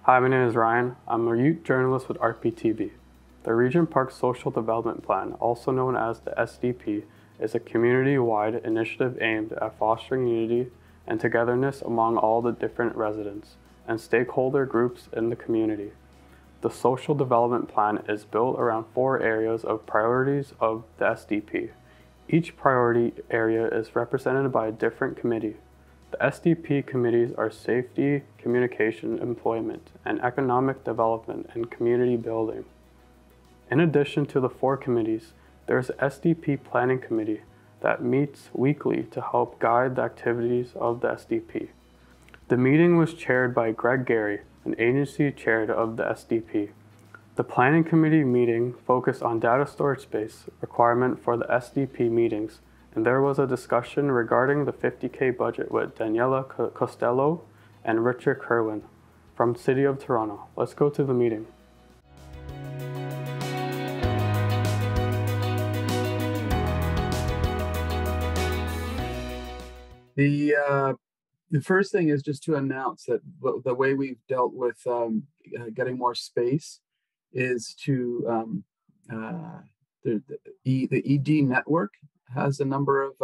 Hi, my name is Ryan. I'm a youth journalist with RPTV. The Regent Park Social Development Plan, also known as the SDP, is a community-wide initiative aimed at fostering unity and togetherness among all the different residents and stakeholder groups in the community. The Social Development Plan is built around 4 areas of priorities of the SDP. Each priority area is represented by a different committee. The SDP committees are safety, communication, employment, and economic development and community building. In addition to the 4 committees, there is the SDP Planning Committee that meets weekly to help guide the activities of the SDP. The meeting was chaired by Greg Gary, an agency chair of the SDP. The Planning Committee meeting focused on data storage space requirement for the SDP meetings, and there was a discussion regarding the $50K budget with Daniela Costello and Richard Kirwan from City of Toronto. Let's go to the meeting. The first thing is just to announce that the way we've dealt with getting more space is to the ED network has a number of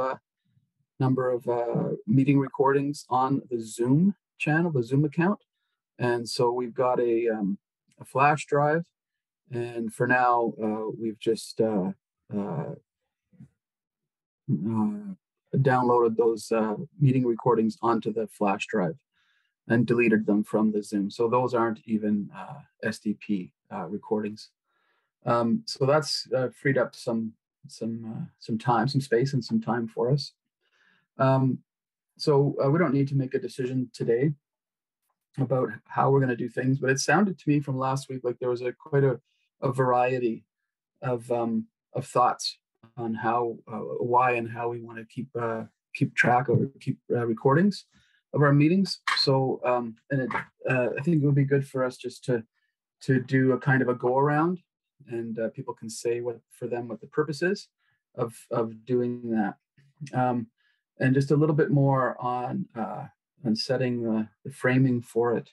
meeting recordings on the Zoom channel, the Zoom account, and so we've got a flash drive, and for now we've just downloaded those meeting recordings onto the flash drive and deleted them from the Zoom. So those aren't even SDP recordings. So that's freed up some time, some space, and some time for us. So we don't need to make a decision today about how we're going to do things, but it sounded to me from last week like there was quite a variety of thoughts on how, why, and how we want to keep track or keep recordings of our meetings. So, I think it would be good for us just to do a kind of a go around, and people can say what the purpose is of doing that, and just a little bit more on setting the framing for it.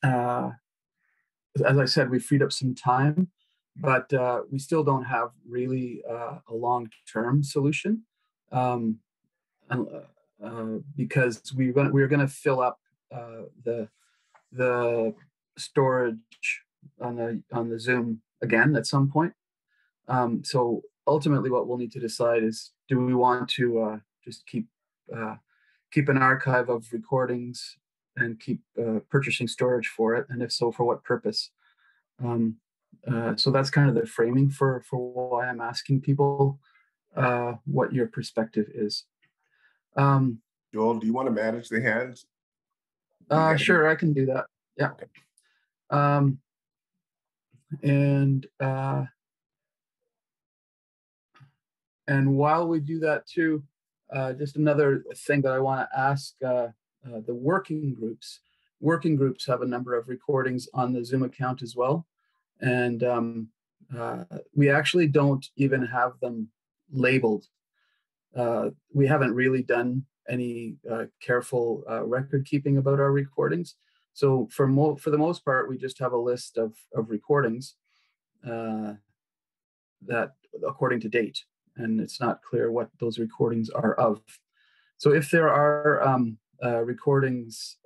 As I said, we freed up some time, but we still don't have really a long-term solution, because we're going to fill up the storage on the Zoom again at some point. So ultimately, what we'll need to decide is, do we want to just keep an archive of recordings and keep purchasing storage for it, and if so, for what purpose? So that's kind of the framing for why I'm asking people what your perspective is. Joel, do you want to manage the hands? Sure, I can do that. Yeah. Okay. And while we do that too, just another thing that I want to ask the working groups. Working groups have a number of recordings on the Zoom account as well. And we actually don't even have them labeled. We haven't really done any careful record keeping about our recordings. So for the most part, we just have a list of recordings that according to date, and it's not clear what those recordings are of. So if there are recordings,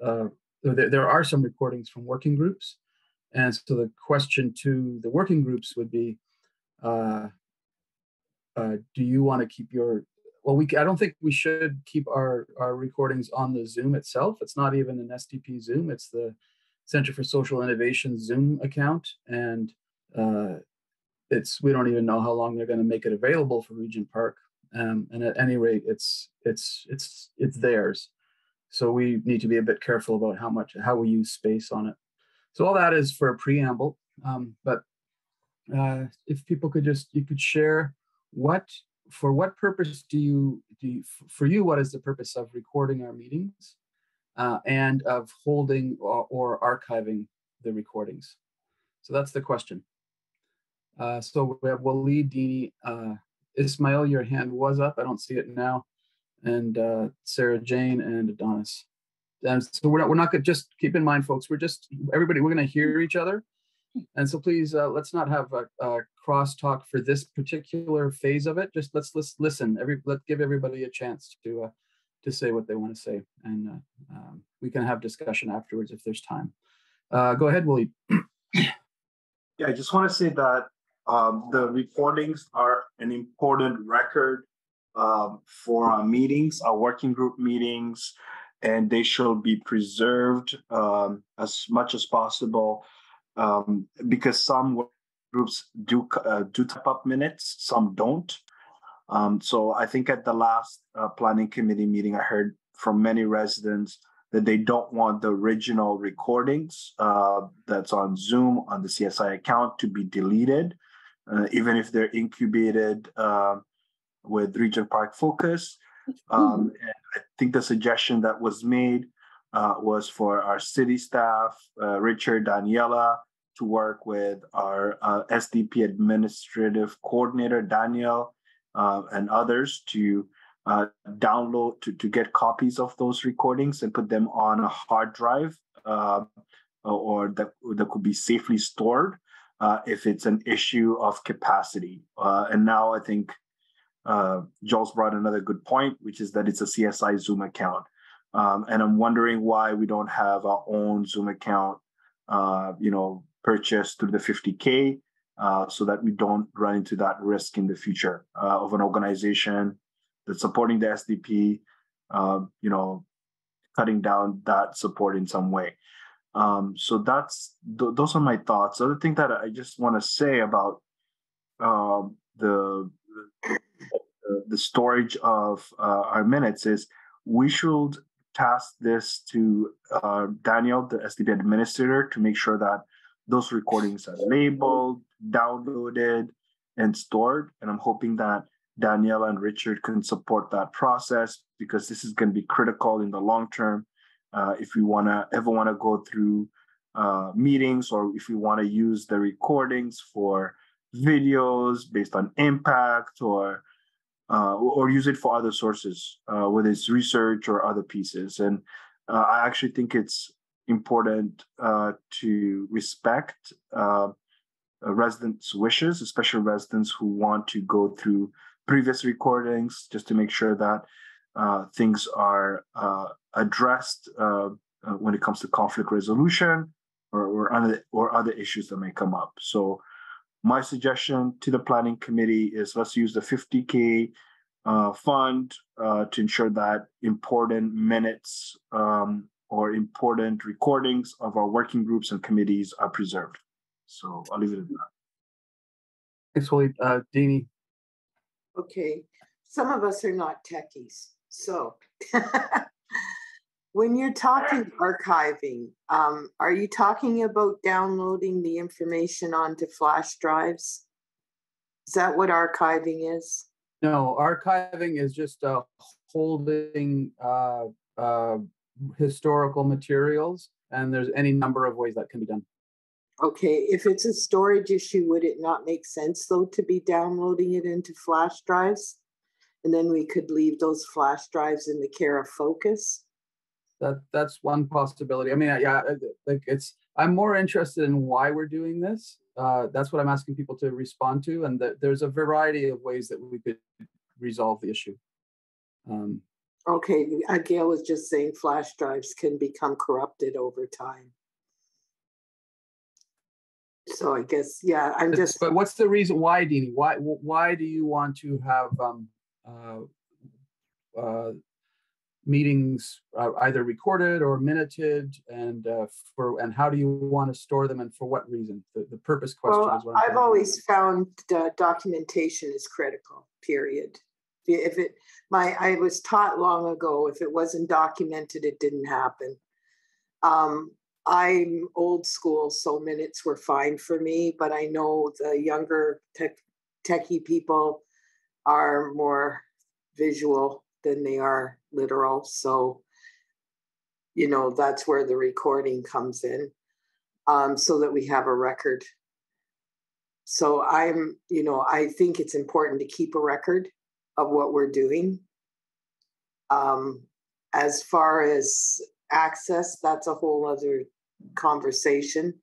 there are some recordings from working groups. And so the question to the working groups would be, do you want to keep your, well, I don't think we should keep our recordings on the Zoom itself. It's not even an SDP Zoom. It's the Center for Social Innovation Zoom account. And we don't even know how long they're going to make it available for Regent Park. And at any rate, it's theirs. So we need to be a bit careful about how we use space on it. So all that is for a preamble, but if people could you could share for what purpose for you, what is the purpose of recording our meetings and of holding or archiving the recordings? So that's the question. So we have Waleed, Dini, Ismail, your hand was up. I don't see it now. And Sarah Jane and Adonis. And so we're not gonna, just keep in mind, folks, we're going to hear each other. And so please, let's not have a crosstalk for this particular phase of it. Just let's listen. Let's give everybody a chance to say what they want to say, and we can have discussion afterwards if there's time. Go ahead, Willie. Yeah, I just want to say that the recordings are an important record for our meetings, our working group meetings, and they should be preserved as much as possible, because some work groups do type up minutes, some don't. So I think at the last planning committee meeting, I heard from many residents that they don't want the original recordings that's on Zoom on the CSI account to be deleted, even if they're incubated with Regent Park Focus. And I think the suggestion that was made was for our city staff, Richard, Daniela, to work with our SDP administrative coordinator, Daniel, and others to download, to get copies of those recordings and put them on a hard drive, or that could be safely stored if it's an issue of capacity. And now I think Joel's brought another good point, which is that it's a CSI Zoom account. And I'm wondering why we don't have our own Zoom account, purchased through the 50K, so that we don't run into that risk in the future of an organization that's supporting the SDP, cutting down that support in some way. So those are my thoughts. The other thing that I just want to say about the storage of our minutes is we should task this to Daniel, the SDP administrator, to make sure that those recordings are labeled, downloaded, and stored. And I'm hoping that Daniela and Richard can support that process, because this is going to be critical in the long term. If we ever want to go through meetings, or if we want to use the recordings for videos based on impact, or use it for other sources, whether it's research or other pieces. And I actually think it's important to respect residents' wishes, especially residents who want to go through previous recordings, just to make sure that things are addressed when it comes to conflict resolution or other issues that may come up. So my suggestion to the planning committee is let's use the 50K fund to ensure that important minutes or important recordings of our working groups and committees are preserved. So I'll leave it at that. Thanks, Willie. Deanie. Okay, some of us are not techies. So when you're talking archiving, are you talking about downloading the information onto flash drives? Is that what archiving is? No, archiving is just holding historical materials, and there's any number of ways that can be done. Okay, if it's a storage issue, would it not make sense, though, to be downloading it into flash drives? And then we could leave those flash drives in the care of Focus? That's one possibility. I mean, yeah, I'm more interested in why we're doing this. That's what I'm asking people to respond to, and there's a variety of ways that we could resolve the issue. Okay, Gail was just saying flash drives can become corrupted over time. So I guess, yeah, I'm just. But what's the reason why, Deanie? Why do you want to have meetings either recorded or minuted, and how do you want to store them, and for what reason? The purpose question is what I've always found documentation is critical. Period. I was taught long ago, if it wasn't documented, it didn't happen. I'm old school, so minutes were fine for me, but I know the younger techie people are more visual than they are literal. So, that's where the recording comes in, so that we have a record. So I think it's important to keep a record of what we're doing. As far as access, that's a whole other conversation.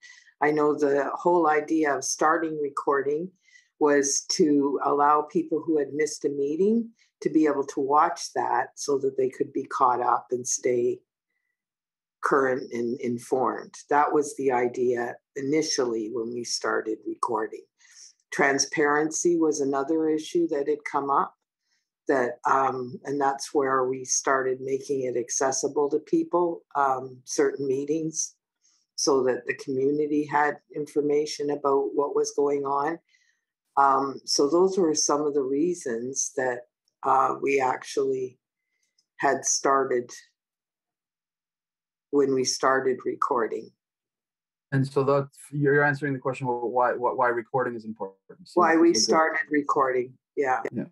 I know the whole idea of starting recording was to allow people who had missed a meeting to be able to watch that so that they could be caught up and stay current and informed. That was the idea initially when we started recording. Transparency was another issue that had come up, that and that's where we started making it accessible to people, certain meetings, so that the community had information about what was going on. So those were some of the reasons that we actually had started when we started recording. And so that you're answering the question about why recording is important. So, why we started recording, yeah. Yeah.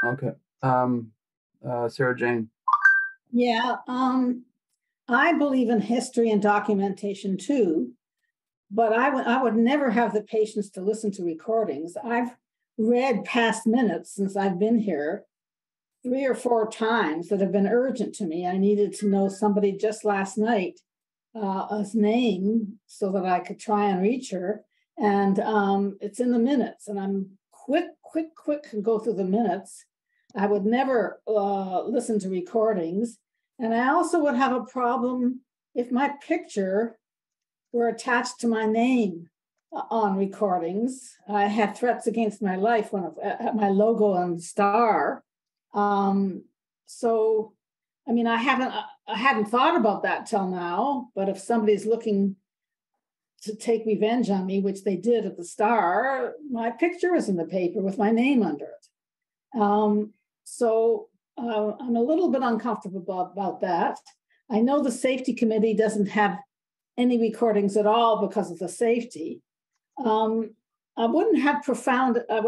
Okay. Sarah Jane. Yeah, I believe in history and documentation too, but I would never have the patience to listen to recordings. I've read past minutes since I've been here 3 or 4 times that have been urgent to me. I needed to know somebody just last night, his name, so that I could try and reach her. And it's in the minutes, and I'm quick and go through the minutes. I would never listen to recordings. And I also would have a problem if my picture were attached to my name on recordings. I had threats against my life when at my logo and star. So, I mean, I hadn't thought about that till now, but if somebody's looking to take revenge on me, which they did at the Star, my picture is in the paper with my name under it. So I'm a little bit uncomfortable about that. I know the safety committee doesn't have any recordings at all because of the safety. I would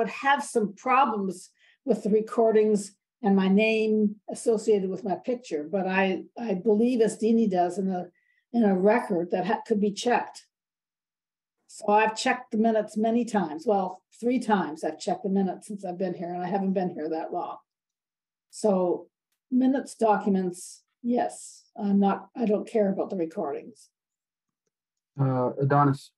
have some problems with the recordings and my name associated with my picture, but I believe, as Deanie does, in a record that could be checked. So I've checked the minutes many times. Well, 3 times I've checked the minutes since I've been here, and I haven't been here that long. So minutes, documents, yes. I don't care about the recordings. Adonis.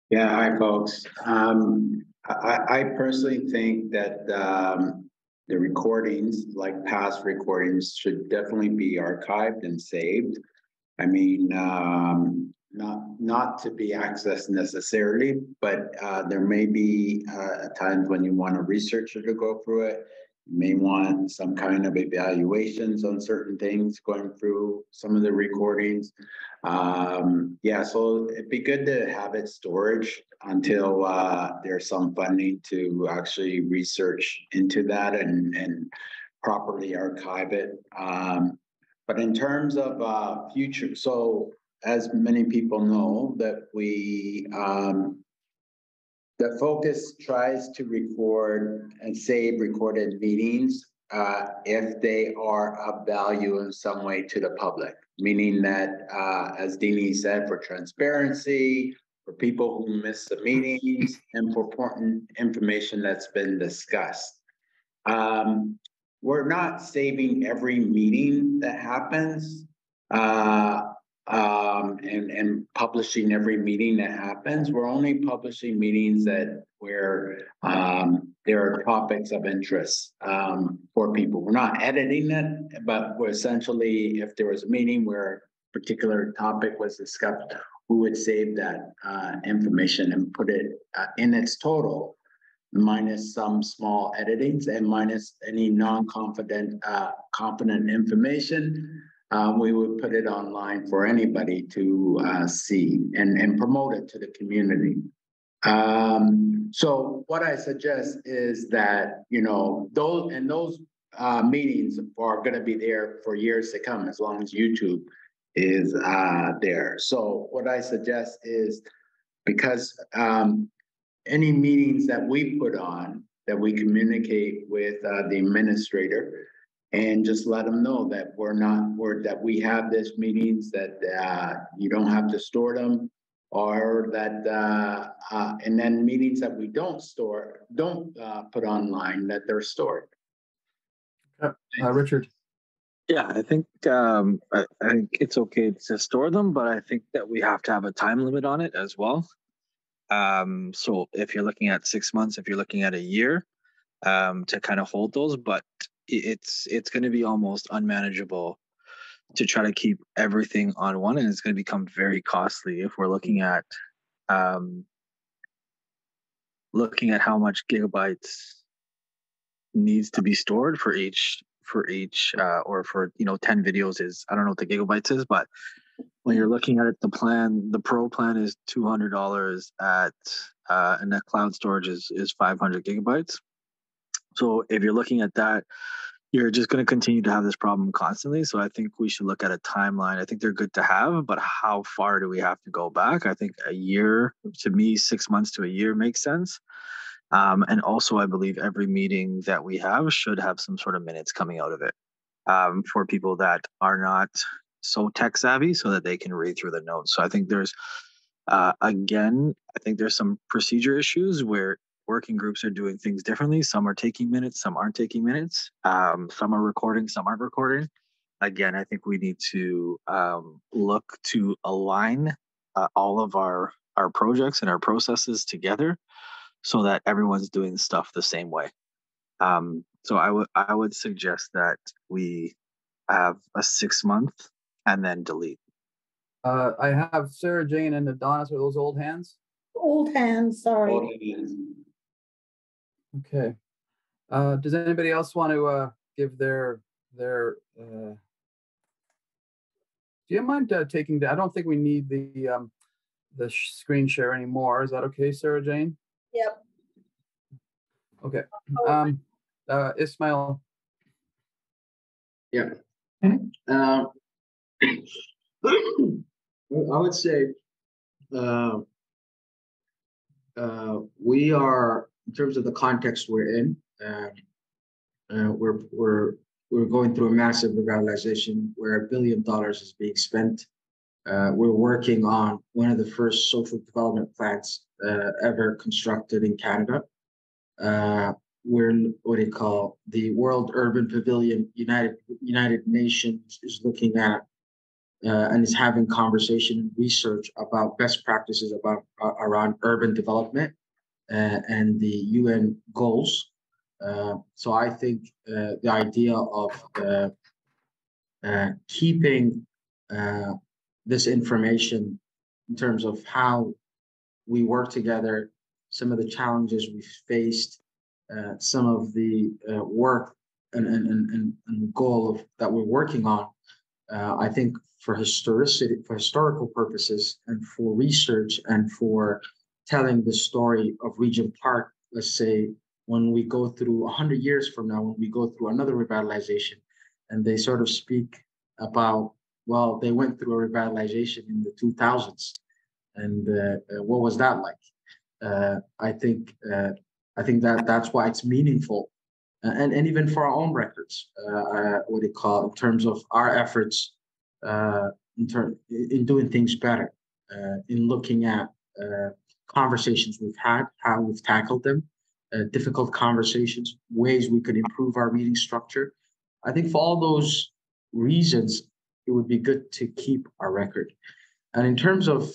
Yeah, hi folks. I personally think that the recordings, like past recordings, should definitely be archived and saved. I mean, not to be accessed necessarily, but there may be times when you want a researcher to go through it. You may want some kind of evaluations on certain things going through some of the recordings. Yeah, so it'd be good to have it storage until there's some funding to actually research into that and properly archive it. But in terms of future, so as many people know, that we the focus tries to record and save recorded meetings if they are of value in some way to the public, meaning that, as Deanie said, for transparency, for people who miss the meetings, and for important information that's been discussed. We're not saving every meeting that happens and publishing every meeting that happens. We're only publishing meetings where there are topics of interest for people. We're not editing it, but we're essentially, if there was a meeting where a particular topic was discussed, we would save that information and put it in its total, minus some small editings and minus any non-confident confident information. We would put it online for anybody to see and promote it to the community. So what I suggest is that, you know, those meetings are going to be there for years to come, as long as YouTube is there. So what I suggest is, because any meetings that we put on, that we communicate with the administrator, and just let them know that that we have this meetings, that you don't have to store them, or that and then meetings that we don't put online, that they're stored. Richard. Yeah, I think I think it's okay to store them, but I think that we have to have a time limit on it as well. So if you're looking at 6 months, if you're looking at a year, to kind of hold those, but it's going to be almost unmanageable to try to keep everything on one, and it's going to become very costly if we're looking at how much gigabytes needs to be stored for each or for 10 videos is, I don't know what the gigabytes is, but when you're looking at it, the pro plan is $200 and the cloud storage is 500 gigabytes. So if you're looking at that, you're just going to continue to have this problem constantly. So I think we should look at a timeline. I think they're good to have, but how far do we have to go back? I think a year, to me, 6 months to a year makes sense. And also, I believe every meeting that we have should have some sort of minutes coming out of it for people that are not so tech savvy, so that they can read through the notes. So I think there's, again, I think there's some procedure issues where working groups are doing things differently. Some are taking minutes, some aren't taking minutes. Some are recording, some aren't recording. Again, I think we need to look to align all of our projects and our processes together, so that everyone's doing stuff the same way. So I would suggest that we have a 6 month and then delete. I have Sarah Jane and Adonis. Are those old hands? Old hands, sorry. Old hands. Okay. Does anybody else want to give their do you mind taking I don't think we need the screen share anymore. Is that okay, Sarah Jane? Yep. Okay. Ismail. Yeah. I would say we are, in terms of the context we're in, we're going through a massive revitalization where $1 billion is being spent. We're working on one of the first social development plans ever constructed in Canada. We're the World Urban Pavilion. United Nations is looking at and is having conversation and research about best practices around urban development and the UN goals. So I think the idea of keeping this information in terms of how we work together, some of the challenges we've faced, some of the work and goal that we're working on, I think for historical purposes and for research and for telling the story of Regent Park, let's say when we go through 100 years from now, when we go through another revitalization, and they sort of speak about, well, they went through a revitalization in the 2000s, and what was that like? I think that's why it's meaningful, and even for our own records, in terms of our efforts, in doing things better, in looking at conversations we've had, how we've tackled them, difficult conversations, ways we could improve our meeting structure. I think for all those reasons, it would be good to keep our record. And in terms of,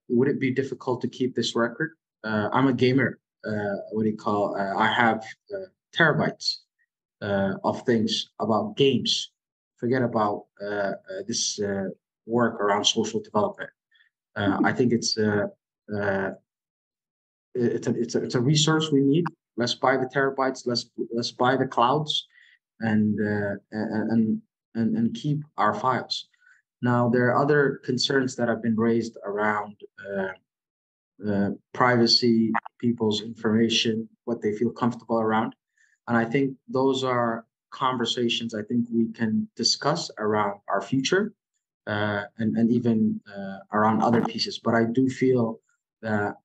would it be difficult to keep this record? I'm a gamer. I have terabytes of things about games. Forget about this work around social development. I think it's a resource we need. Let's buy the terabytes. Let's buy the clouds, and keep our files. Now, there are other concerns that have been raised around privacy, people's information, what they feel comfortable around. And I think those are conversations I think we can discuss around our future and even around other pieces. But I do feel that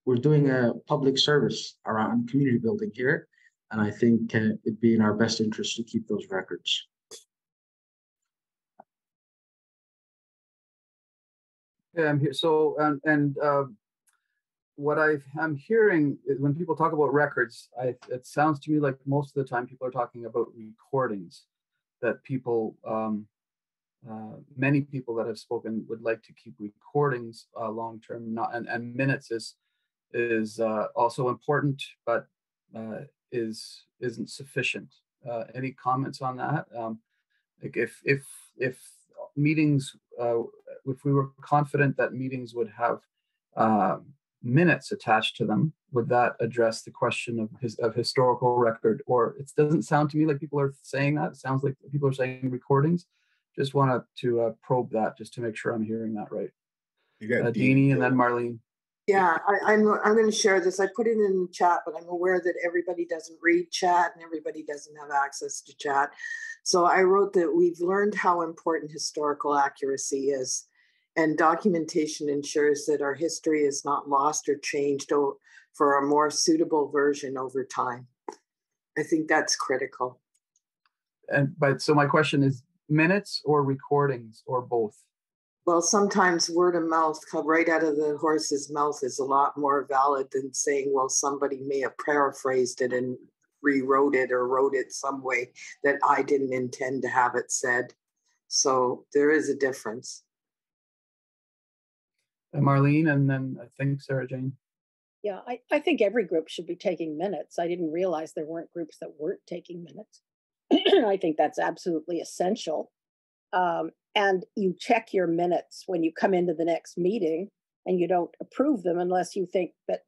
we're doing a public service around community building here. And I think it'd be in our best interest to keep those records. Yeah, I'm here. So, what I'm hearing is when people talk about records, it sounds to me like most of the time people are talking about recordings. that people, many people that have spoken would like to keep recordings long-term, and minutes is also important, but isn't sufficient. Any comments on that? Like if meetings, if we were confident that meetings would have minutes attached to them, would that address the question of historical record? Or it doesn't sound to me like people are saying that. It sounds like people are saying recordings. Just wanted to probe that just to make sure I'm hearing that right. You got Deanie and then Marlene. Yeah, I'm going to share this. I put it in the chat, but I'm aware that everybody doesn't read chat and everybody doesn't have access to chat. So I wrote that we've learned how important historical accuracy is, and documentation ensures that our history is not lost or changed for a more suitable version over time. I think that's critical. So my question is, minutes or recordings or both? Well, sometimes word of mouth, come right out of the horse's mouth, is a lot more valid than saying, well, somebody may have paraphrased it and rewrote it or wrote it some way that I didn't intend to have it said. So there is a difference. And Marlene, and then I think Sarah Jane. Yeah, I think every group should be taking minutes. I didn't realize there weren't groups that weren't taking minutes. I think that's absolutely essential. And you check your minutes when you come into the next meeting, and you don't approve them unless you think that,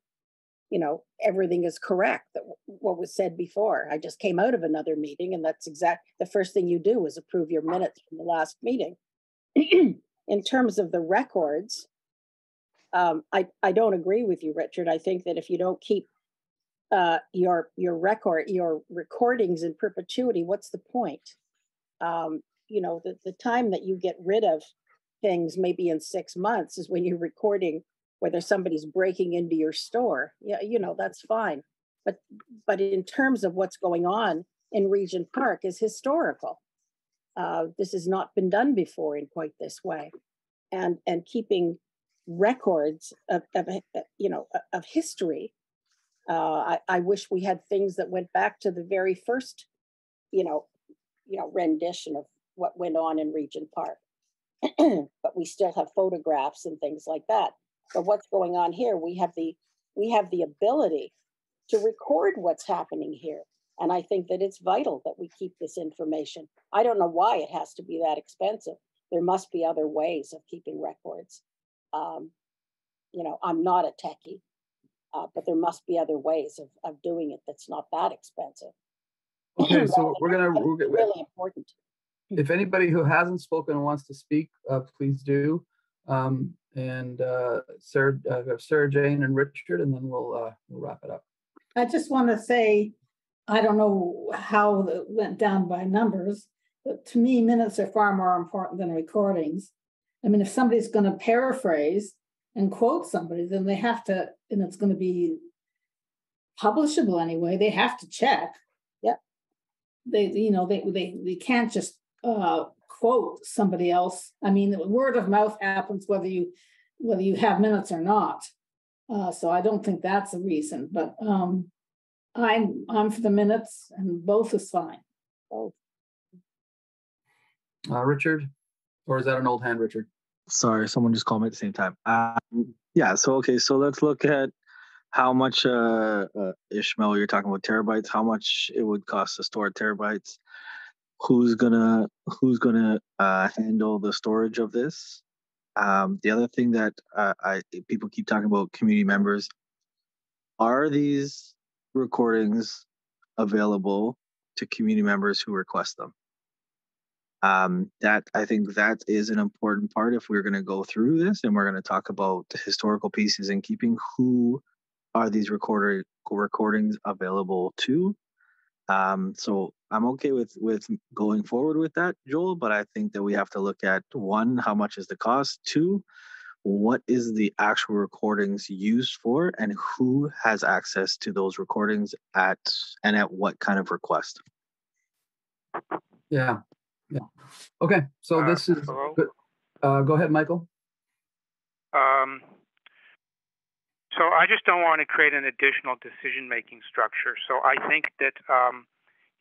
you know, everything is correct, that what was said before. I just came out of another meeting, and that's the first thing you do is approve your minutes from the last meeting. In terms of the records, I don't agree with you, Richard. I think that if you don't keep your recordings in perpetuity, what's the point? You know, the time that you get rid of things, maybe in 6 months, is when you're recording whether somebody's breaking into your store. Yeah, you know, that's fine. But in terms of what's going on in Regent Park is historical. This has not been done before in quite this way. And keeping records of history. I wish we had things that went back to the very first, rendition of what went on in Regent Park. But we still have photographs and things like that. But what's going on here? We have the ability to record what's happening here. And I think that it's vital that we keep this information. I don't know why it has to be that expensive. There must be other ways of keeping records. I'm not a techie, but there must be other ways of doing it that's not that expensive. Okay, so we're really important. If anybody who hasn't spoken wants to speak, please do. Sarah Jane and Richard, and then we'll wrap it up. I just want to say, I don't know how it went down by numbers, but to me, minutes are far more important than recordings. I mean, if somebody's going to paraphrase and quote somebody, then they have to, and it's going to be publishable anyway, they have to check. Yeah. They can't just quote somebody else. I mean, word of mouth happens whether you have minutes or not. So I don't think that's a reason, but I'm for the minutes, and both is fine. Both. Richard, or is that an old hand, Richard? Sorry, someone just called me at the same time. So let's look at how much Ishmael, you're talking about terabytes, how much it would cost to store terabytes. Who's gonna handle the storage of this? The other thing that people keep talking about, community members, are these recordings available to community members who request them? That I think that is an important part if we're going to go through this and we're going to talk about the historical pieces and keeping who are these recordings available to. So I'm okay with going forward with that, Joel, but I think that we have to look at, one, how much is the cost? Two, what is the actual recordings used for, and who has access to those recordings at what kind of request? Yeah. Okay, so this is good. Go ahead, Michael. So I just don't want to create an additional decision-making structure. So I think that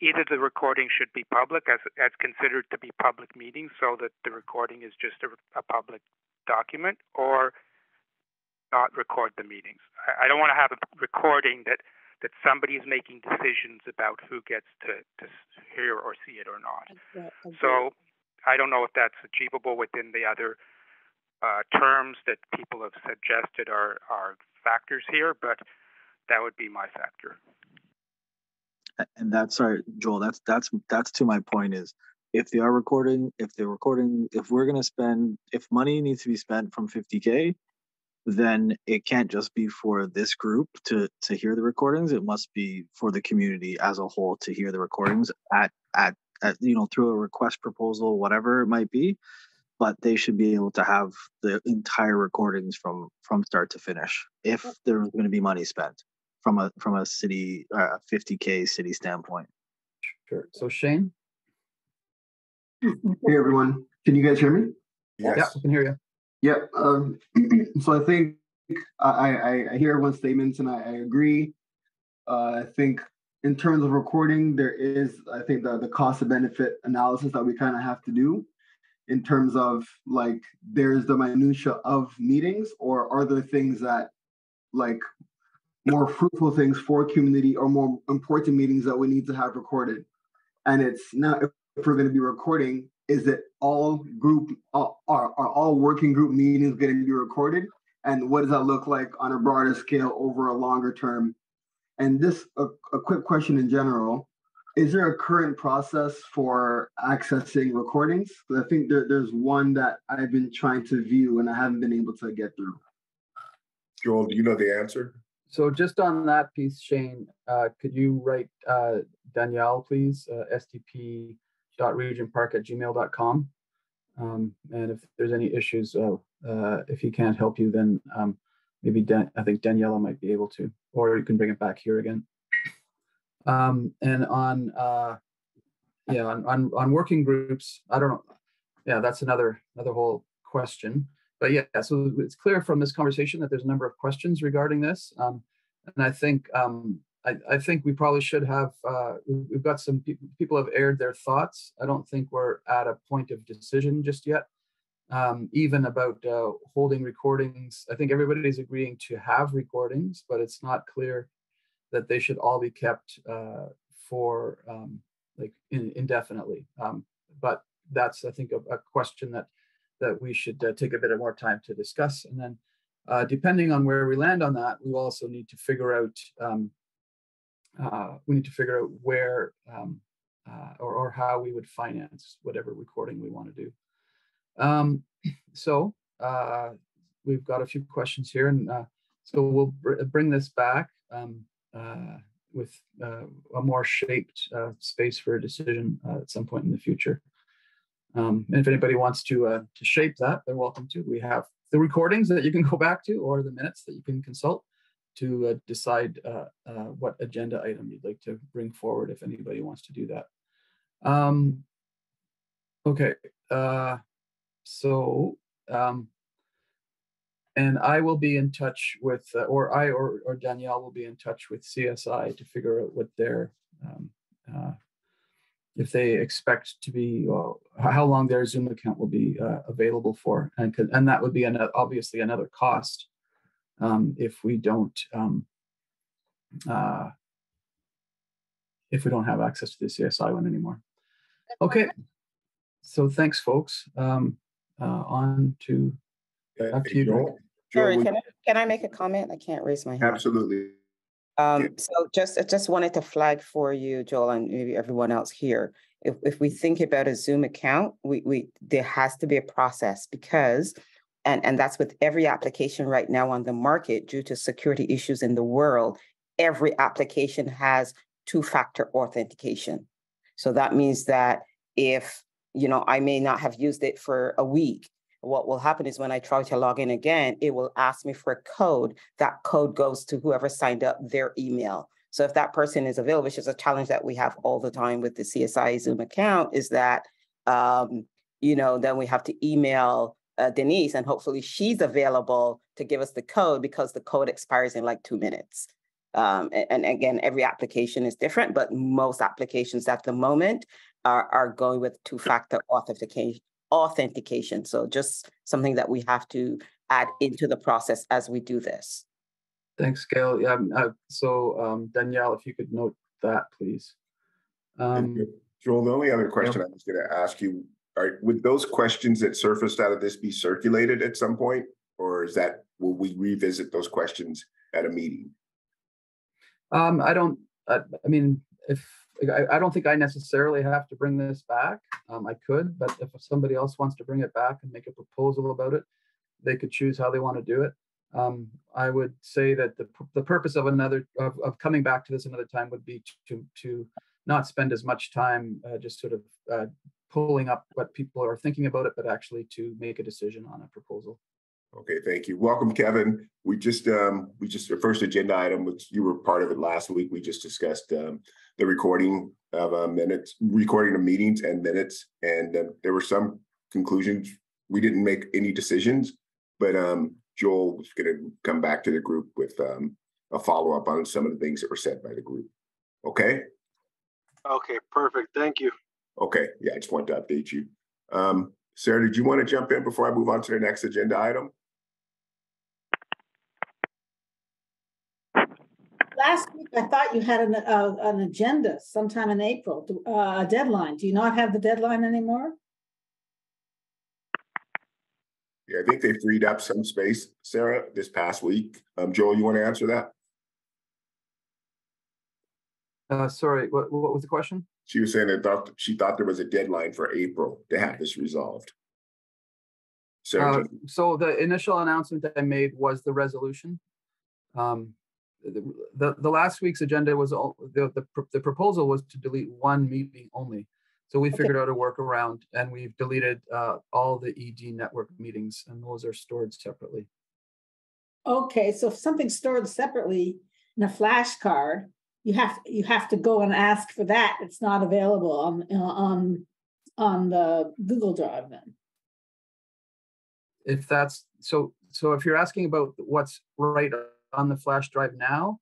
either the recording should be public as considered to be public meetings so that the recording is just a public document, or not record the meetings. I don't want to have a recording that somebody is making decisions about who gets to hear or see it or not. So I don't know if that's achievable within the other terms that people have suggested are factors here, but that would be my factor. And that's, sorry, Joel, that's to my point is, if they are recording, if we're going to spend, if money needs to be spent from 50K, then it can't just be for this group to hear the recordings. It must be for the community as a whole to hear the recordings at through a request proposal, whatever it might be. But they should be able to have the entire recordings from start to finish if there's going to be money spent from a city 50K city standpoint. Sure. So Shane. Hey everyone, can you guys hear me? Yes. Yeah, I can hear you. Yep. So I think I hear everyone's statements and I agree. I think in terms of recording, there is, I think, the cost of benefit analysis that we kind of have to do in terms of like, there's the minutia of meetings, or are there things that like more fruitful things for community or more important meetings that we need to have recorded? And it's not, if we're going to be recording, is it all are all working group meetings going to be recorded? And what does that look like on a broader scale over a longer term? And this, a quick question in general, is there a current process for accessing recordings? Because I think there's one that I've been trying to view and I haven't been able to get through. Joel, do you know the answer? So just on that piece, Shane, could you write Danielle, please, stp.regentpark@gmail.com. And if there's any issues, if he can't help you, then maybe I think Daniela might be able to, or you can bring it back here again. And on working groups, I don't know. Yeah, that's another whole question. But yeah, so it's clear from this conversation that there's a number of questions regarding this, and I think I think we probably should have. We've got some people have aired their thoughts. I don't think we're at a point of decision just yet, even about holding recordings. I think everybody's agreeing to have recordings, but it's not clear that they should all be kept for indefinitely. But that's, I think, a question that we should take a bit more time to discuss. And then depending on where we land on that, we also need to figure out where or how we would finance whatever recording we want to do. So we've got a few questions here, and so we'll bring this back with a more shaped space for a decision at some point in the future. And if anybody wants to shape that, they're welcome to. We have the recordings that you can go back to, or the minutes that you can consult to decide what agenda item you'd like to bring forward, if anybody wants to do that. Okay, and I will be in touch with, or Danielle will be in touch with CSI to figure out what their, if they expect to be, how long their Zoom account will be available for, and that would be obviously another cost if we don't have access to the CSI one anymore. Okay, so thanks, folks. On to back to you, Joel. Sorry, can I make a comment? I can't raise my hand. Absolutely. So I just wanted to flag for you, Joel, and maybe everyone else here. If we think about a Zoom account, there has to be a process, because, and that's with every application right now on the market due to security issues in the world, every application has two-factor authentication. So that means that if, I may not have used it for a week, what will happen is when I try to log in again, it will ask me for a code. That code goes to whoever signed up, their email. So if that person is available, which is a challenge that we have all the time with the CSI Zoom account, is that, then we have to email Denise, and hopefully she's available to give us the code, because the code expires in like 2 minutes. And again, every application is different, but most applications at the moment are going with two-factor authentication. So just something that we have to add into the process as we do this. Thanks, Gail. Yeah. Danielle, if you could note that, please. Joel, the only other question I was going to ask you, would those questions that surfaced out of this be circulated at some point, or will we revisit those questions at a meeting? I don't think I necessarily have to bring this back. I could, but if somebody else wants to bring it back and make a proposal about it, they could choose how they want to do it. I would say that the purpose of coming back to this another time would be to not spend as much time just sort of pulling up what people are thinking about it, but actually to make a decision on a proposal. Okay, thank you. Welcome, Kevin. We just our first agenda item, which you were part of it last week. We just discussed the recording of meetings and minutes, and there were some conclusions. We didn't make any decisions, but Joel was going to come back to the group with a follow-up on some of the things that were said by the group. Okay? Okay, perfect. Thank you. Okay, yeah, I just wanted to update you. Sarah, did you want to jump in before I move on to the next agenda item? Last week, I thought you had an agenda sometime in April, a deadline. Do you not have the deadline anymore? Yeah, I think they freed up some space, Sarah, this past week. Joel, you want to answer that? Sorry, what was the question? She was saying that she thought there was a deadline for April to have this resolved. Sarah, so the initial announcement that I made was the resolution. The last week's agenda was the proposal was to delete one meeting only. So we figured out a workaround, and we've deleted all the ED network meetings, and those are stored separately. Okay, so if something's stored separately in a flashcard, you have to go and ask for that. It's not available on the Google Drive then. If that's so if you're asking about what's right on the flash drive now,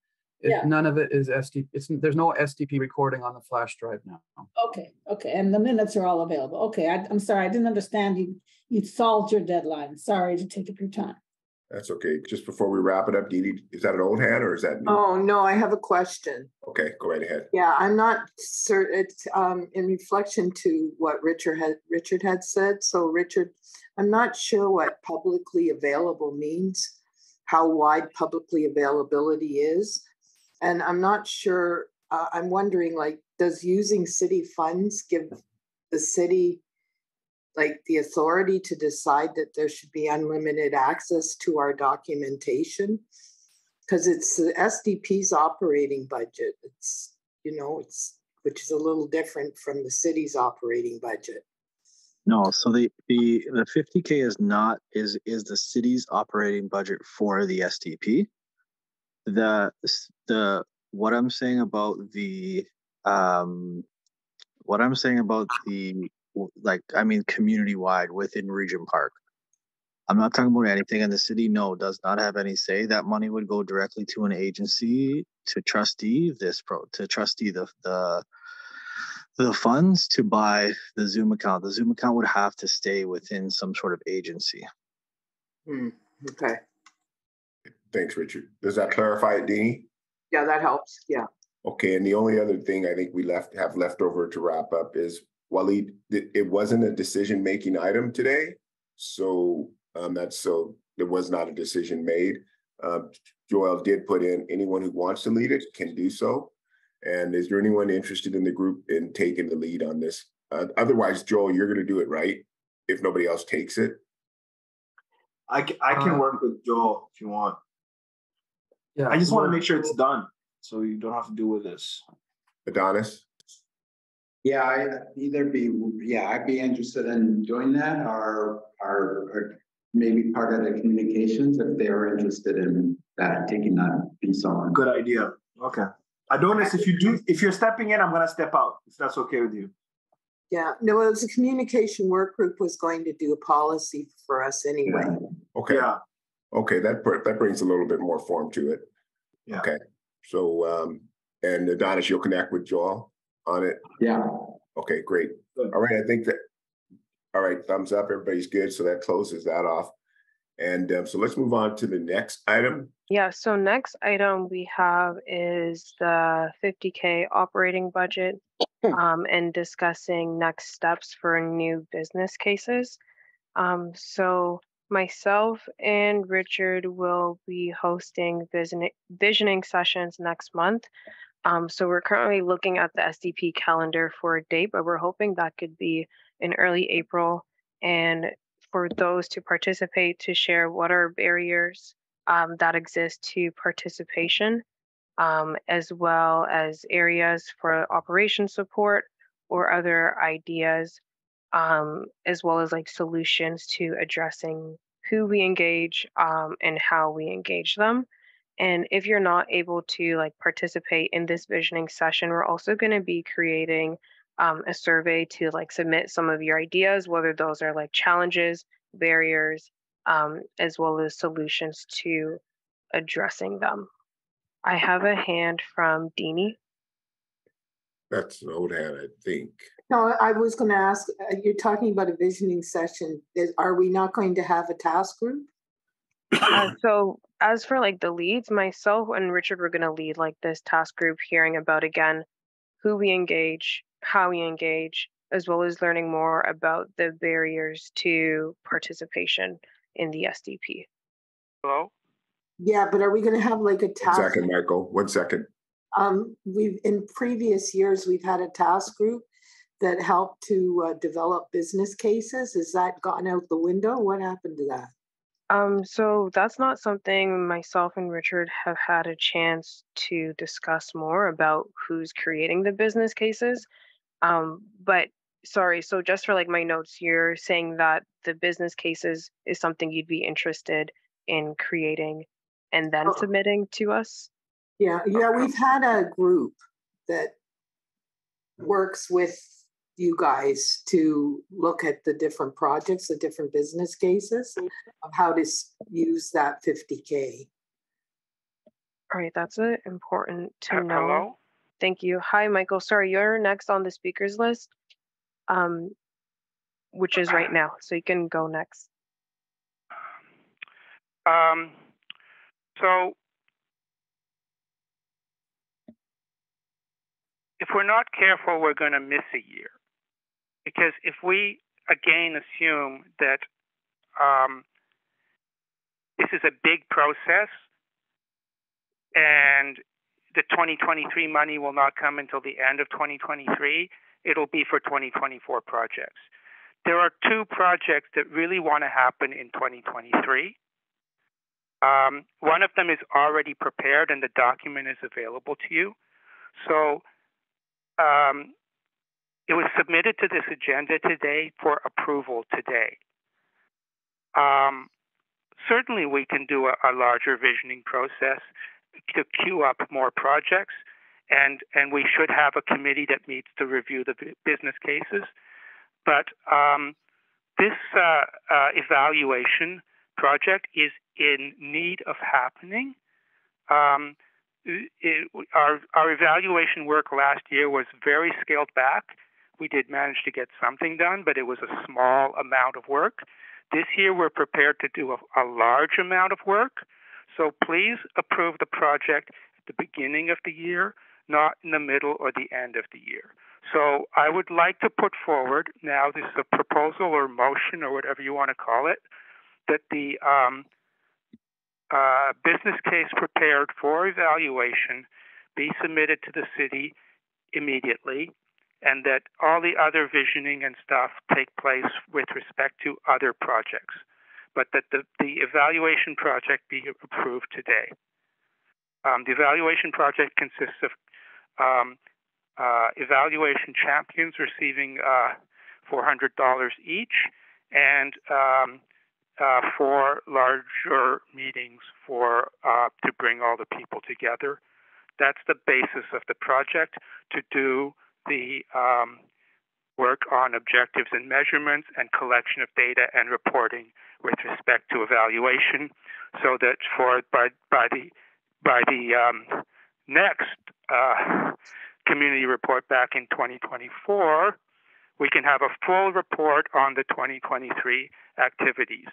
none of it is SDP. There's no SDP recording on the flash drive now. Okay, and the minutes are all available. Okay, I'm sorry, I didn't understand you solved your deadline. Sorry to take up your time. That's okay. Just before we wrap it up, Dee Dee, is that an old hand or is that new? Oh no, I have a question. Okay, go right ahead. Yeah, I'm not certain. It's in reflection to what Richard had said. So Richard, I'm not sure what publicly available means, how wide publicly availability is. And I'm not sure, I'm wondering, like, does using city funds give the city, like, the authority to decide that there should be unlimited access to our documentation? Because it's the SDP's operating budget. It's, which is a little different from the city's operating budget. No, so the 50K is the city's operating budget for the SDP. What I'm saying about the community wide within Regent Park. I'm not talking about anything, and the city does not have any say. That money would go directly to an agency to trustee the funds to buy the Zoom account. The Zoom account would have to stay within some sort of agency. Okay. Thanks, Richard. Does that clarify it, Deanie? Yeah, that helps. Yeah. Okay, and the only other thing I think we have left over to wrap up is, Waleed, it wasn't a decision-making item today, so there was not a decision made. Joel did put in anyone who wants to lead it can do so. And is there anyone interested in the group in taking the lead on this? Otherwise, Joel, you're going to do it, right? If nobody else takes it. I can work with Joel if you want. Yeah, I just want to make sure it's done, so you don't have to deal with this. Adonis? Yeah, I'd be interested in doing that, or maybe part of the communications if they are interested in that, taking that piece on. Good idea. Okay. Adonis, if you're stepping in, I'm going to step out, if that's okay with you. Yeah, no, it was a communication work group was going to do a policy for us anyway. Okay. Yeah. Okay, that brings a little bit more form to it. Yeah. Okay. So, and Adonis, you'll connect with Joel on it? Yeah. Okay, great. All right, I think that, all right, thumbs up, everybody's good. So that closes that off. And so let's move on to the next item. Yeah, so next item we have is the 50K operating budget and discussing next steps for new business cases. So myself and Richard will be hosting visioning sessions next month. So we're currently looking at the SDP calendar for a date, but we're hoping that could be in early April. And for those to participate, to share what are barriers that exist to participation, as well as areas for operation support or other ideas, as well as like solutions to addressing who we engage and how we engage them. And if you're not able to like participate in this visioning session, we're also going to be creating a survey to like submit some of your ideas, whether those are like challenges, barriers, as well as solutions to addressing them. I have a hand from Deanie. That's an old hand, I think. No, I was going to ask, you're talking about a visioning session. Are we not going to have a task group? So as for like the leads, myself and Richard were going to lead like this task group, hearing about, again, who we engage, how we engage, as well as learning more about the barriers to participation in the SDP. Hello? Yeah, but are we going to have like a task? 1 second, Michael. 1 second. We've in previous years, we've had a task group that helped to develop business cases. Has that gone out the window? What happened to that? So that's not something myself and Richard have had a chance to discuss more about who's creating the business cases. But sorry, so just for like my notes, you're saying that the business cases is something you'd be interested in creating and then submitting to us? Yeah, we've had a group that works with you guys to look at the different projects, the different business cases, of how to use that 50K. All right, that's important to know. Hello? Thank you. Hi, Michael. Sorry, you're next on the speakers list, which is right now. So you can go next. So if we're not careful, we're going to miss a year. Because if we, again, assume that this is a big process and the 2023 money will not come until the end of 2023, it'll be for 2024 projects. There are 2 projects that really want to happen in 2023. One of them is already prepared and the document is available to you. So it was submitted to this agenda today for approval today. Certainly we can do a larger visioning process to queue up more projects, and we should have a committee that meets to review the business cases. But this evaluation project is in need of happening. Our evaluation work last year was very scaled back. We did manage to get something done, but it was a small amount of work. This year, we're prepared to do a large amount of work. So please approve the project at the beginning of the year, not in the middle or the end of the year. So I would like to put forward, now this is a proposal or motion or whatever you want to call it, that the business case prepared for evaluation be submitted to the city immediately, and that all the other visioning and stuff take place with respect to other projects, but that the evaluation project be approved today. The evaluation project consists of evaluation champions receiving $400 each, and 4 larger meetings to bring all the people together. That's the basis of the project, to do the work on objectives and measurements and collection of data and reporting with respect to evaluation, so that by the next community report back in 2024, we can have a full report on the 2023 activities.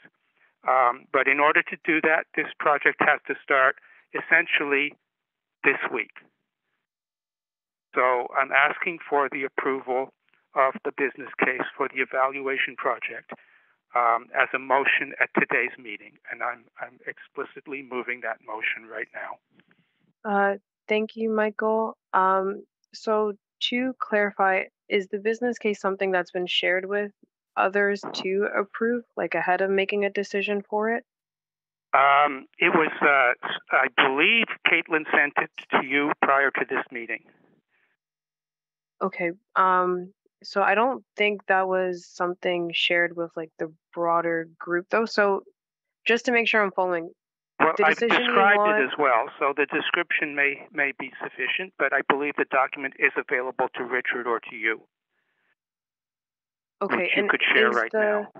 But in order to do that, this project has to start essentially this week. So I'm asking for the approval of the business case for the evaluation project as a motion at today's meeting, and I'm explicitly moving that motion right now. Thank you, Michael. So to clarify, is the business case something that's been shared with others to approve, like ahead of making a decision for it? It was, I believe, Caitlin sent it to you prior to this meeting. Okay. So I don't think that was something shared with like the broader group, though. So just to make sure I'm following. Well, I've described it as well, so the description may be sufficient, but I believe the document is available to Richard or to you. Okay, which you could share right now.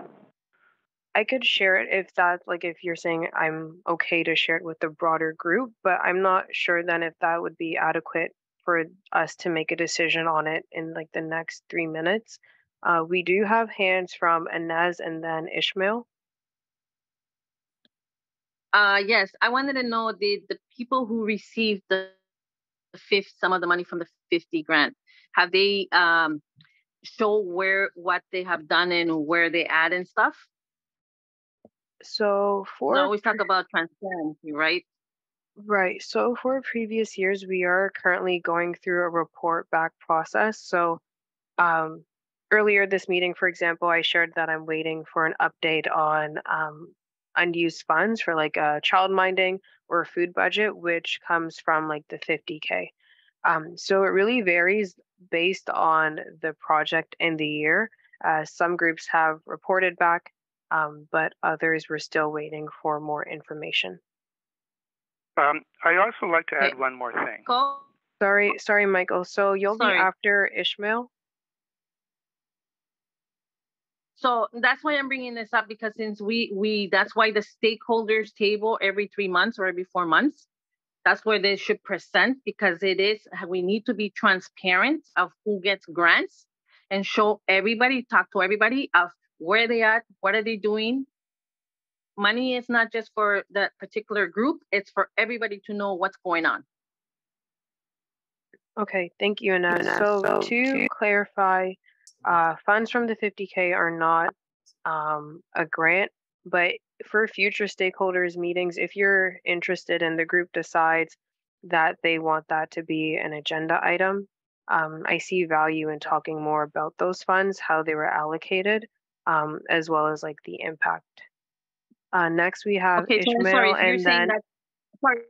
I could share it if that, like, if you're saying I'm okay to share it with the broader group, but I'm not sure then if that would be adequate for us to make a decision on it in like the next 3 minutes. We do have hands from Inez and then Ishmael. Yes, I wanted to know the people who received some of the money from the 50 grant, have they show what they have done and where they add and stuff? So we always talk about transparency, right? Right. So for previous years, we are currently going through a report back process. So earlier this meeting, for example, I shared that I'm waiting for an update on unused funds for like a child minding or a food budget, which comes from like the 50K. So it really varies based on the project and the year. Some groups have reported back, but others were still waiting for more information. I also like to add one more thing. Sorry, Michael. So you'll be after Ishmael? So that's why I'm bringing this up, because since that's why the stakeholders table every 3 months or every 4 months, that's where they should present, because we need to be transparent of who gets grants and show everybody, talk to everybody of where they at, what are they doing. Money is not just for that particular group, it's for everybody to know what's going on. Okay, thank you, Inez. So to clarify, funds from the 50K are not a grant, but for future stakeholders meetings, if you're interested and the group decides that they want that to be an agenda item, I see value in talking more about those funds, how they were allocated, as well as like the impact. Next we have Ishmael, and then sorry,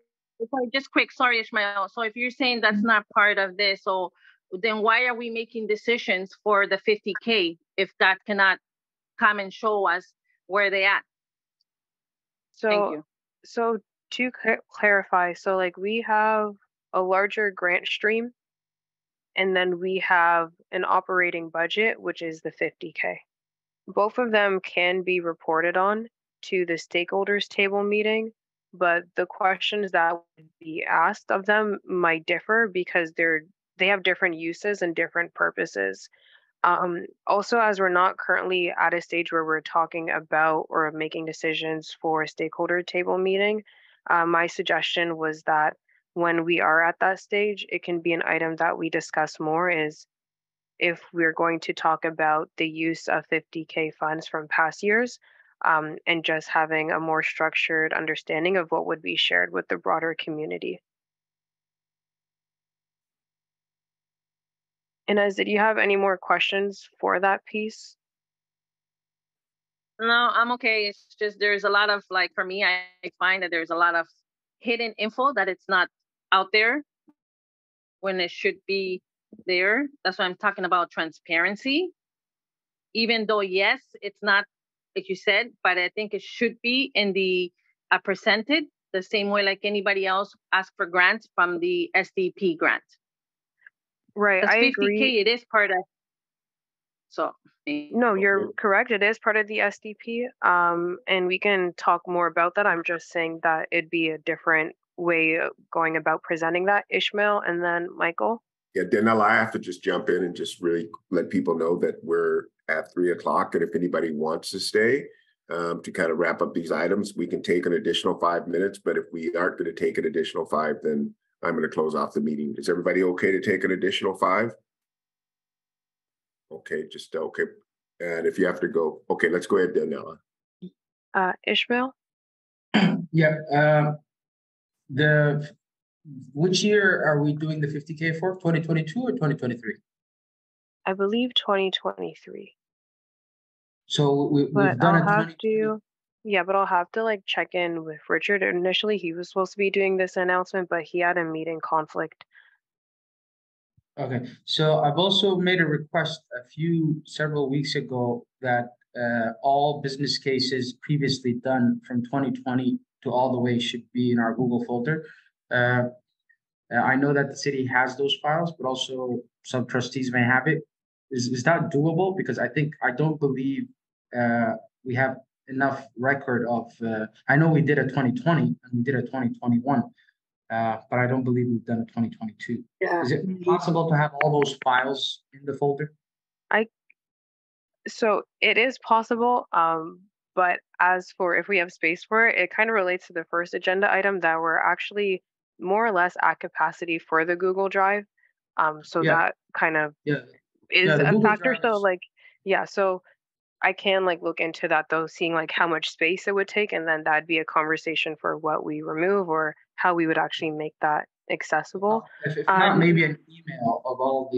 just quick. Sorry, Ishmael. So if you're saying that's not part of this, so then why are we making decisions for the 50K if that cannot come and show us where they at? Thank you. So to clarify, so like we have a larger grant stream, and then we have an operating budget, which is the 50K. Both of them can be reported on to the stakeholders table meeting, but the questions that would be asked of them might differ because they have different uses and different purposes. Also, as we're not currently at a stage where we're talking about or making decisions for a stakeholder table meeting, my suggestion was that when we are at that stage, it can be an item that we discuss more, is if we're going to talk about the use of 50K funds from past years, and just having a more structured understanding of what would be shared with the broader community. Inez, did you have any more questions for that piece? No, I'm okay. It's just there's a lot of, like, for me, I find that there's a lot of hidden info that it's not out there when it should be there. That's why I'm talking about transparency. Even though, yes, it's not, like you said, but I think it should be in the presented the same way like anybody else ask for grants from the SDP grant. Right, I 50K, agree. it is part of. So no, you're correct. It is part of the SDP, and we can talk more about that. I'm just saying that it'd be a different way of going about presenting that. Ishmael and then Michael. Yeah, Daniela, I have to just jump in and just really let people know that we're at 3 o'clock, and if anybody wants to stay to kind of wrap up these items, we can take an additional 5 minutes, but if we aren't going to take an additional 5, then I'm going to close off the meeting. Is everybody okay to take an additional 5? Okay, just okay. And if you have to go, okay, let's go ahead, Daniela. Ishmael? Yeah. Which year are we doing the 50K for? 2022 or 2023? I believe 2023. So we've done it. Yeah, but I'll have to like check in with Richard. Initially, he was supposed to be doing this announcement, but he had a meeting conflict. Okay, so I've also made a request several weeks ago that all business cases previously done from 2020 to all the way should be in our Google folder. I know that the city has those files, but also some trustees may have it. Is that doable? Because I don't believe we have enough record of. I know we did a 2020 and we did a 2021, but I don't believe we've done a 2022. Yeah. Is it possible to have all those files in the folder? So it is possible, but as for if we have space for it, it kind of relates to the first agenda item that we're actually more or less at capacity for the Google Drive. That kind of is a factor. So so I can like look into that though, seeing like how much space it would take, and then that'd be a conversation for what we remove or how we would actually make that accessible. If not, maybe an email of all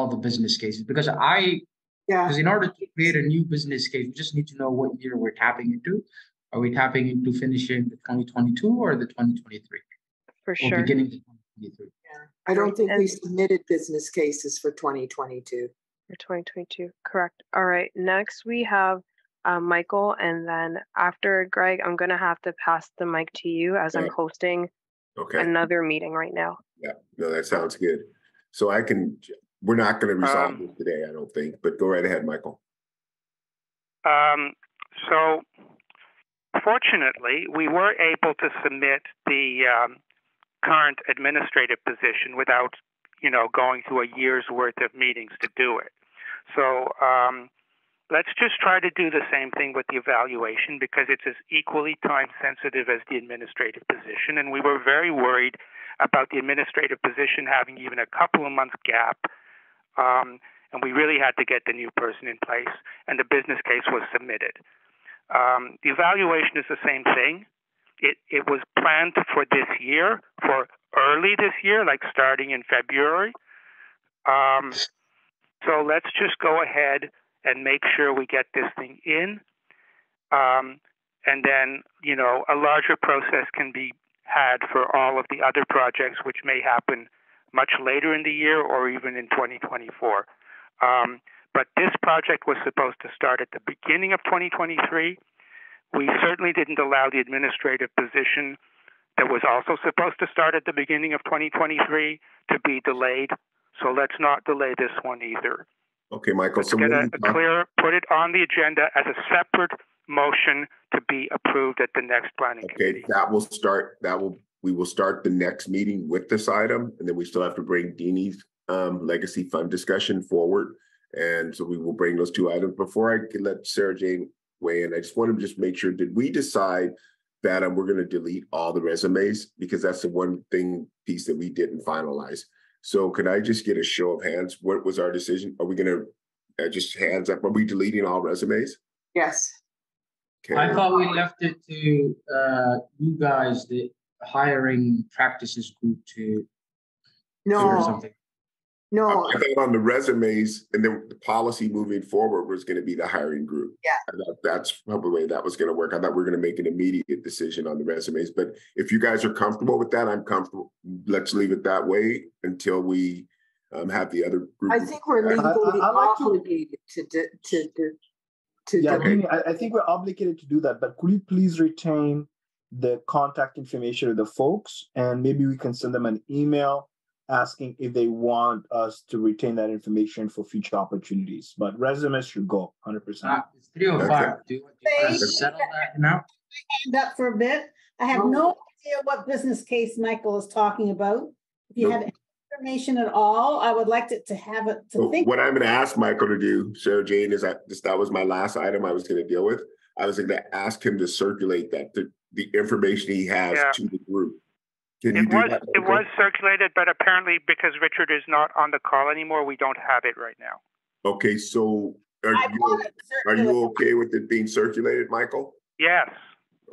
the business cases, because in order to create a new business case, we just need to know what year we're tapping into. Are we tapping into finishing the 2022 or the 2023? For sure. Or beginning of 2023? Yeah. I don't think we submitted business cases for 2022. For 2022, correct. All right, next we have Michael, and then after Greg, I'm going to have to pass the mic to you as I'm hosting another meeting right now. Yeah, no, that sounds good. So we're not going to resolve this today, I don't think, but go right ahead, Michael. So fortunately, we were able to submit the current administrative position without, going through a year's worth of meetings to do it. So let's just try to do the same thing with the evaluation, because it's as equally time sensitive as the administrative position. And we were very worried about the administrative position having even a couple of months gap. And we really had to get the new person in place, and the business case was submitted. The evaluation is the same thing. It was planned for this year, for early this year, like starting in February. So let's just go ahead and make sure we get this thing in. And then, a larger process can be had for all of the other projects, which may happen much later in the year or even in 2024. But this project was supposed to start at the beginning of 2023. We certainly didn't allow the administrative position that was also supposed to start at the beginning of 2023 to be delayed. So let's not delay this one either. Okay, Michael. Let's get put it on the agenda as a separate motion to be approved at the next planning committee. We will start the next meeting with this item, and then we still have to bring Deanie's legacy fund discussion forward. And so we will bring those two items. Before I can let Sarah Jane weigh in, I just want to just make sure, did we decide that we're going to delete all the resumes? Because that's the one piece that we didn't finalize. So could I just get a show of hands? What was our decision? Are we going to just hands up? Are we deleting all resumes? Yes. Okay. I thought we left it to you guys, the hiring practices group, to figure something. No. I think on the resumes, and then the policy moving forward was going to be the hiring group. Yeah. That's probably the way that was going to work. I thought we were going to make an immediate decision on the resumes. But if you guys are comfortable with that, I'm comfortable. Let's leave it that way until we have the other group. I think we're legally obligated to yeah, I think we're obligated to do that. But could you please retain the contact information of the folks, and maybe we can send them an email asking if they want us to retain that information for future opportunities. But resumes should go 100%. It's 3:05. Do you want to settle that now? Hand up for a bit. I have no idea what business case Michael is talking about. If you have any information at all, I would like to have it to think. What I'm going to ask Michael to do, Sarah Jane, is that was my last item I was going to deal with. I was going to ask him to circulate the information he has to the group. Can you do that? It was circulated, but apparently because Richard is not on the call anymore, we don't have it right now. Okay, so are you okay with it being circulated, Michael? Yes.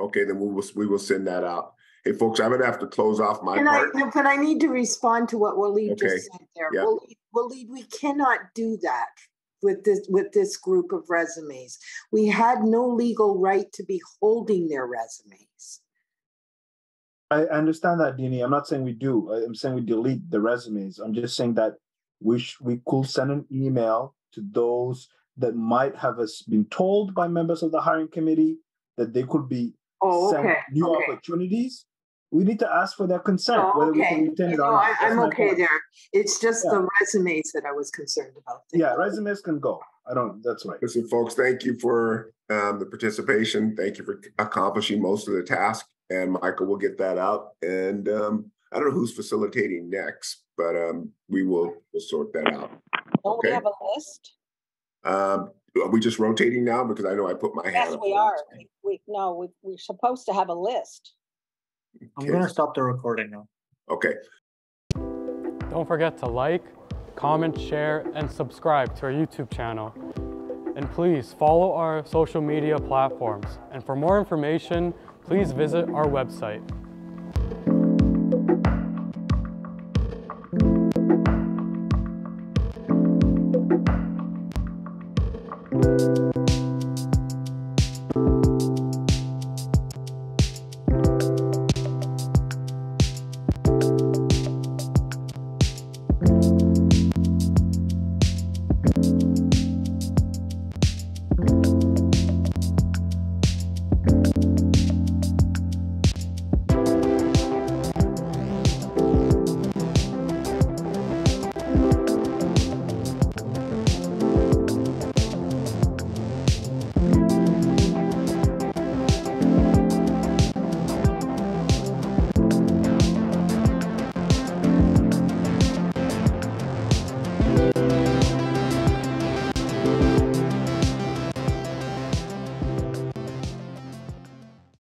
Okay, then we will send that out. Hey, folks, I'm going to have to close off my part. But I need to respond to what Waleed just said there. Yeah. Waleed, we cannot do that with this group of resumes. We had no legal right to be holding their resumes. I understand that, Dini. I'm not saying we do. I'm saying we delete the resumes. I'm just saying that we could send an email to those that might have been told by members of the hiring committee that they could be sent new opportunities. We need to ask for their consent, whether we can retain it or not. I'm okay there. It's just the resumes that I was concerned about. Yeah, resumes can go. That's right. Listen, folks, thank you for the participation. Thank you for accomplishing most of the task. And Michael will get that out. And I don't know who's facilitating next, but we'll sort that out. Don't we have a list? Are we just rotating now? Because I know I put my hand up. Yes, we are. We're supposed to have a list. I'm going to stop the recording now. Okay. Don't forget to like, comment, share, and subscribe to our YouTube channel. And please follow our social media platforms. And for more information, please visit our website.